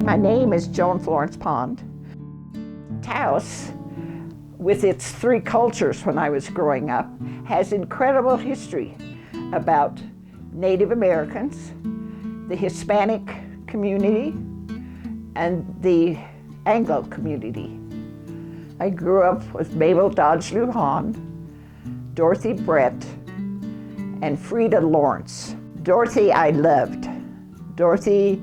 My name is Joan Pond. Taos, with its three cultures when I was growing up, has incredible history about Native Americans, the Hispanic community, and the Anglo community. I grew up with Mabel Lujan, Dorothy Brett, and Frida Lawrence. Dorothy I loved. Dorothy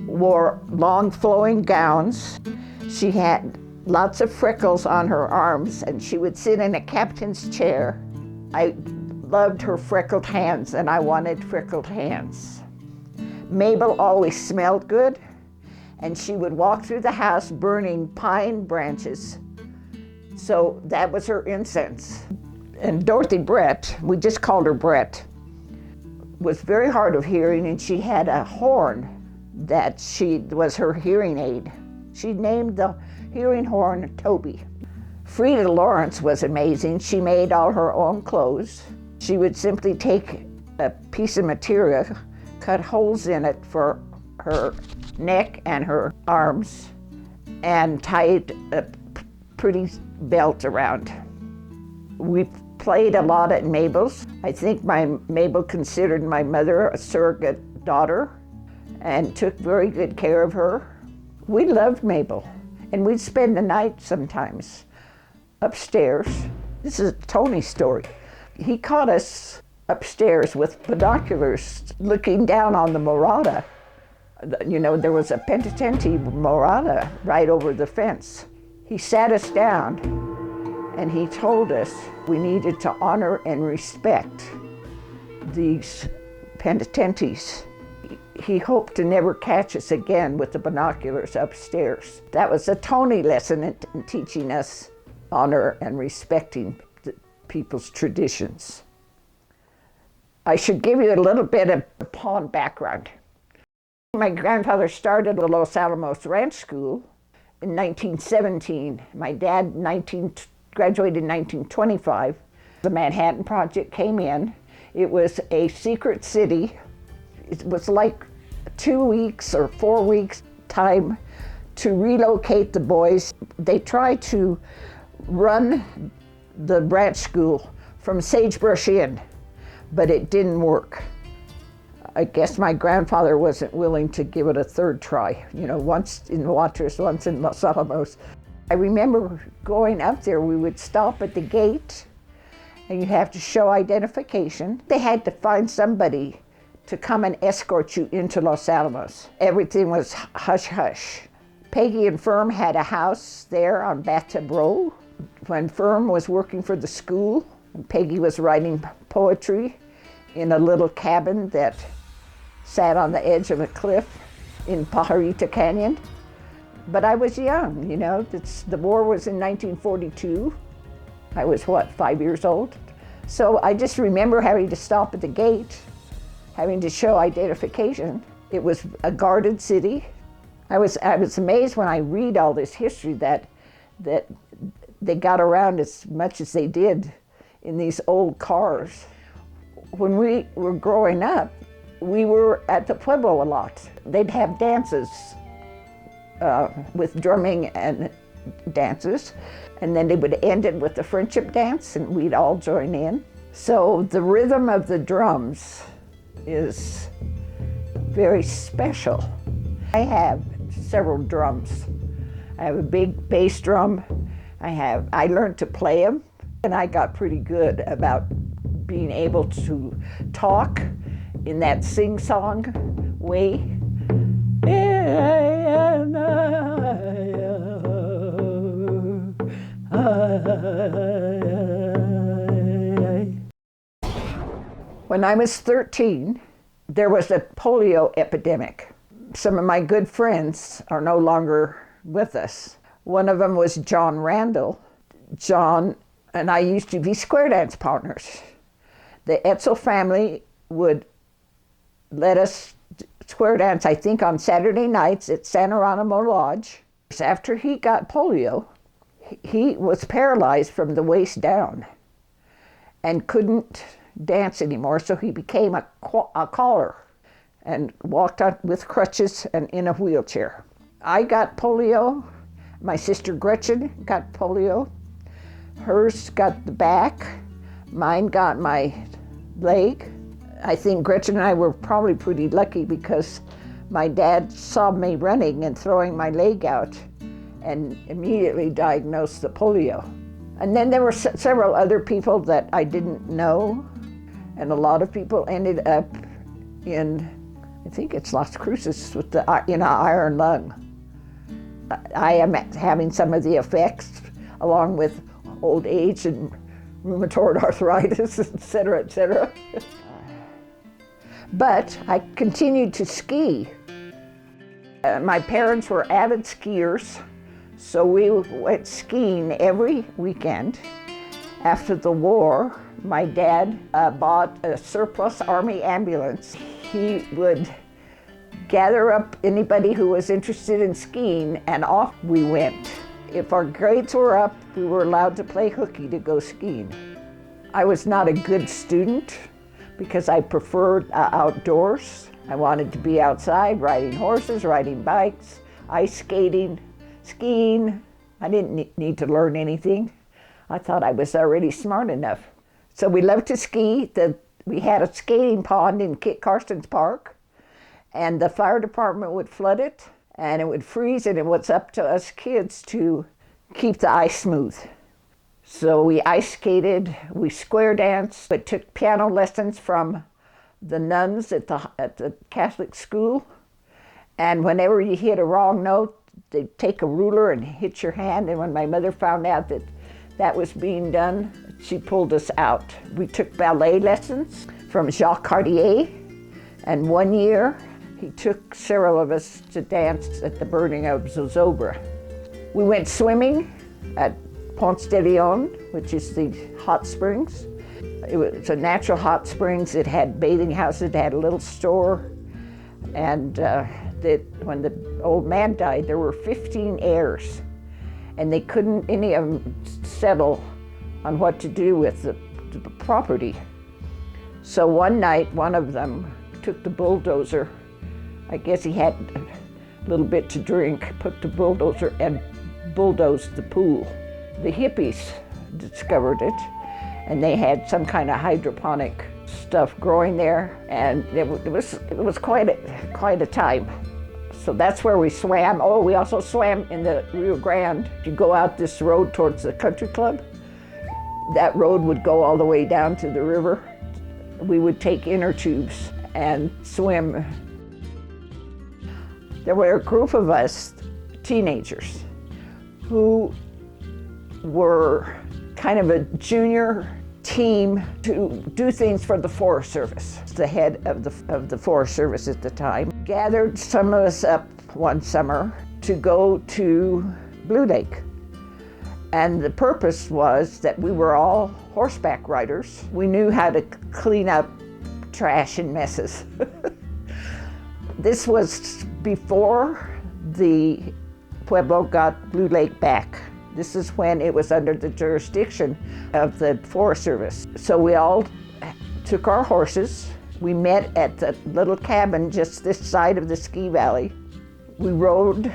wore long flowing gowns. She had lots of freckles on her arms, and she would sit in a captain's chair. I loved her freckled hands, and I wanted freckled hands. Mabel always smelled good, and she would walk through the house burning pine branches. So that was her incense. And Dorothy Brett, we just called her Brett, was very hard of hearing, and she had a horn that was her hearing aid. She named the hearing horn Toby. Frida Lawrence was amazing. She made all her own clothes. She would simply take a piece of material, cut holes in it for her neck and her arms, and tied a pretty belt around. We played a lot at Mabel's. I think Mabel considered my mother a surrogate daughter and took very good care of her. We loved Mabel, and we'd spend the night sometimes upstairs. This is Tony's story. He caught us upstairs with binoculars looking down on the Morada. You know, there was a penitentiary Morada right over the fence. He sat us down and he told us we needed to honor and respect these penitentiaries. He hoped to never catch us again with the binoculars upstairs. That was a Tony lesson in teaching us honor and respecting the people's traditions. I should give you a little bit of Pond background. My grandfather started the Los Alamos Ranch School in 1917. My dad graduated in 1925. The Manhattan Project came in. It was a secret city. It was like 2 weeks or 4 weeks time to relocate the boys. They tried to run the ranch school from Sagebrush Inn, but it didn't work. I guess my grandfather wasn't willing to give it a third try. You know, once in Waters, once in Los Alamos. I remember going up there, we would stop at the gate and you have to show identification. They had to find somebody to come and escort you into Los Alamos. Everything was hush-hush. Peggy and Firm had a house there on Bathtub Row. When Firm was working for the school, Peggy was writing poetry in a little cabin that sat on the edge of a cliff in Pajarito Canyon. But I was young, you know. The war was in 1942. I was, 5 years old? So I just remember having to stop at the gate, having to show identification. It was a guarded city. I was amazed when I read all this history that they got around as much as they did in these old cars. When we were growing up, we were at the Pueblo a lot. They'd have dances with drumming and dances, and then they would end it with the friendship dance, and we'd all join in. So the rhythm of the drums is very special. I have several drums. I have a big bass drum. I learned to play them, and I got pretty good about being able to talk in that sing-song way. When I was 13, there was a polio epidemic. Some of my good friends are no longer with us. One of them was John Randall. John and I used to be square dance partners. The Etzel family would let us square dance, I think, on Saturday nights at San Geronimo Lodge. After he got polio, he was paralyzed from the waist down and couldn't dance anymore, so he became a caller. and walked out with crutches and in a wheelchair. I got polio. My sister Gretchen got polio. Hers got the back. Mine got my leg. I think Gretchen and I were probably pretty lucky because my dad saw me running and throwing my leg out and immediately diagnosed the polio. And then there were several other people that I didn't know, and a lot of people ended up in, I think it's Las Cruces, with the iron lung. I am having some of the effects, along with old age and rheumatoid arthritis, et cetera, et cetera. But I continued to ski. My parents were avid skiers, so we went skiing every weekend. After the war, my dad bought a surplus Army ambulance. He would gather up anybody who was interested in skiing, and off we went. If our grades were up, we were allowed to play hooky to go skiing. I was not a good student because I preferred outdoors. I wanted to be outside, riding horses, riding bikes, ice skating, skiing. I didn't need to learn anything. I thought I was already smart enough. So we loved to ski. We had a skating pond in Kit Carson's Park, and the fire department would flood it, and it would freeze, and it was up to us kids to keep the ice smooth. So we ice skated, we square danced, but took piano lessons from the nuns at the Catholic school. And whenever you hit a wrong note, they'd take a ruler and hit your hand. And when my mother found out that that was being done, she pulled us out. We took ballet lessons from Jacques Cartier. And one year, he took several of us to dance at the burning of Zozobra. We went swimming at Ponce de Leon, which is the hot springs. It was a natural hot springs. It had bathing houses, it had a little store. And when the old man died, there were 15 heirs, and they couldn't, any of them, settle on what to do with the property. So one night, one of them took the bulldozer. I guess he had a little bit to drink, put the bulldozer and bulldozed the pool. The hippies discovered it, and they had some kind of hydroponic stuff growing there, and it was quite a time. So that's where we swam. Oh, we also swam in the Rio Grande. If you go out this road towards the country club, that road would go all the way down to the river. We would take inner tubes and swim. There were a group of us, teenagers, who were kind of a junior team to do things for the Forest Service. The head of the Forest Service at the time gathered some of us up one summer to go to Blue Lake. And the purpose was that we were all horseback riders. We knew how to clean up trash and messes. This was before the Pueblo got Blue Lake back. This is when it was under the jurisdiction of the Forest Service. So we all took our horses. We met at the little cabin just this side of the ski valley. We rode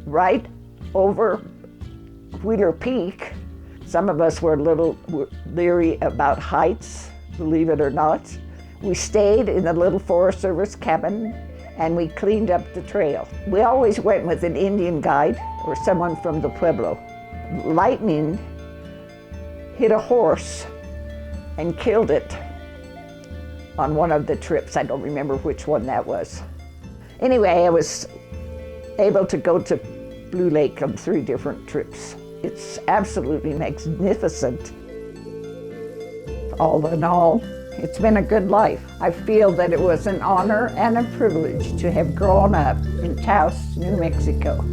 right over Wheeler Peak. Some of us were a little leery about heights, believe it or not. We stayed in the little Forest Service cabin and we cleaned up the trail. We always went with an Indian guide or someone from the Pueblo. Lightning hit a horse and killed it on one of the trips. I don't remember which one that was. Anyway, I was able to go to Blue Lake on 3 different trips. It's absolutely magnificent. All in all, it's been a good life. I feel that it was an honor and a privilege to have grown up in Taos, New Mexico.